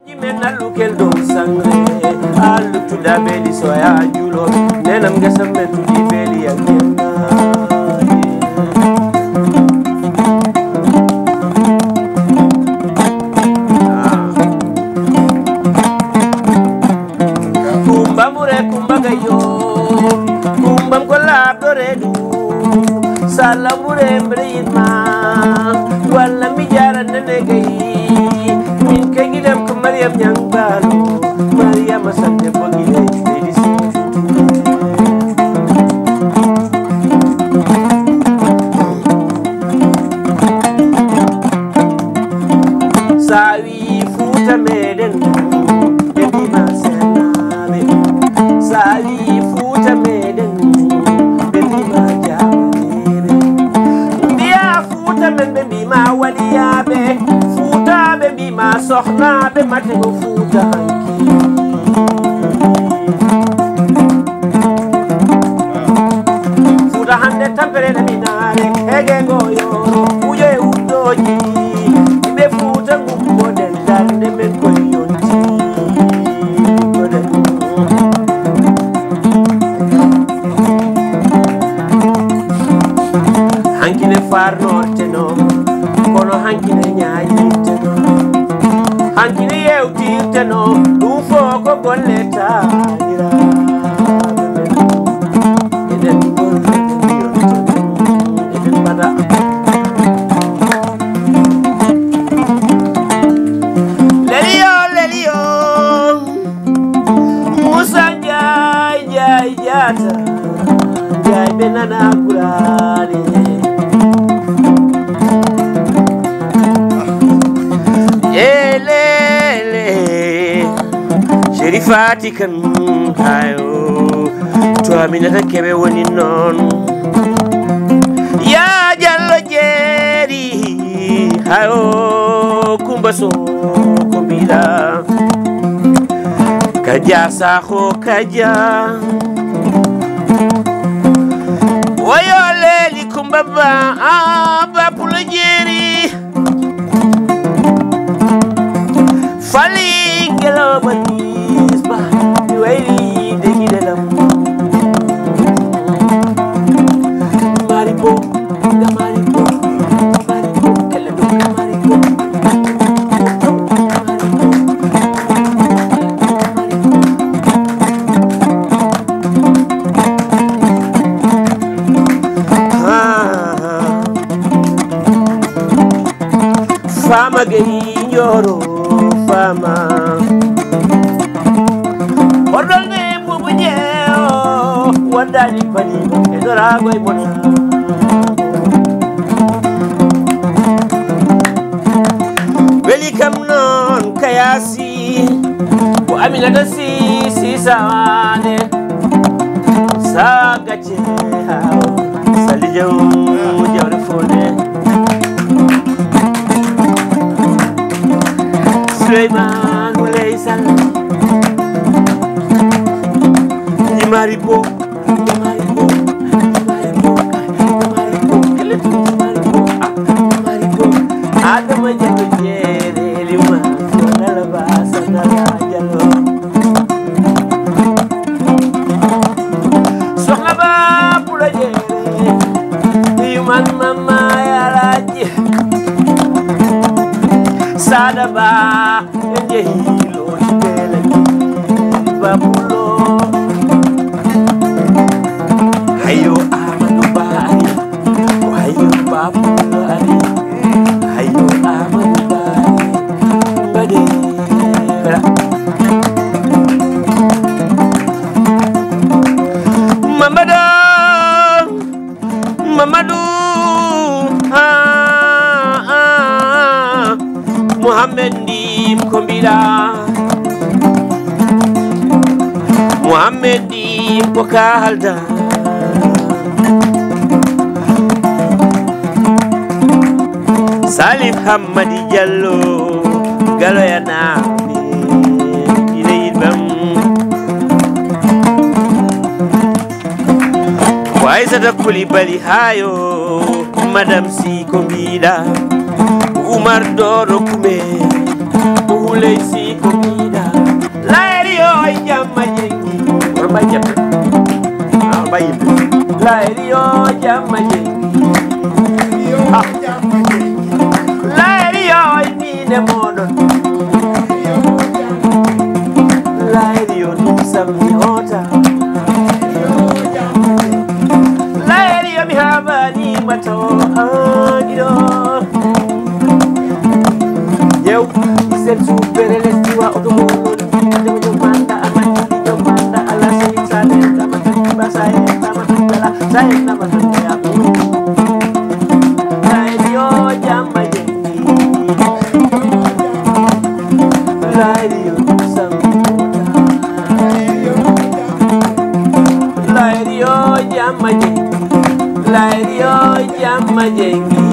Jimena lukel do sangre alu tuda beli soya julo nenam gasambe tudi beli yakena kumba mure kumba gayo kumba kola doredu salamure mbrima wala mijara nene gayi min kagidam ko Mariam Nyangbalu Mariam asante bogile medisi sawi futa meden ebi masenabe sawi futa meden ebi majabebe biya futa men bebi ma waliyabe futa bebi ma soxna be matego futa futa hande tampere na minare ege goyo uje udoji be futa ngumbo den dande men ko yonti hankine far norte no kono hankine nyaayi teno hankine yewtirte no ɗum fo ko golleta ira eden eden bada leliyo Musa jay jata jay benana kurani Sherifati kan hayo to aminata kebe woni non ya jallo jeri hayo kumbaso ko bila kaja saho kaja wayo leli kumbaba aba pulo jeri fali gelo batis ba weli de gidelam maripo kele do maripo fama gei nyoro fama ordone bubuje wadani pani edorago ibona welcome non kayasi ko aminata si sawane sagache salijo jawre fone Sulaiman Ulaisan ni maripo ada menjadi jere lima dalam bahasa Jalo sohaba pula jere iman mama ya raji sadaba njehilo chibela babulo hayo amanu bari hayo babulo ari hayo amanu bari bade Mamadu Muhammad Dim Kombila Muhammad Dim Kokalda Salif Hamadi Jallo Galo ya nabi Ine ibam Waisata Kulibali hayo Madam Si Kombila Umar Doro Kume Ulay Si Kombila bay ñett waaw bàyyi layriyo jàmma jengi layriyo nii ne moo doon layriyo nii sammi ota layriyo mi habani mato agido yew sen supere lestiwa otomolol jomanda amati jomanda ala sey sale tamata basaye tamata bela saye tamata ya layriyo jàmma jengi layriyo sammi layriyo jàmma jengi layriyo jàmma jengi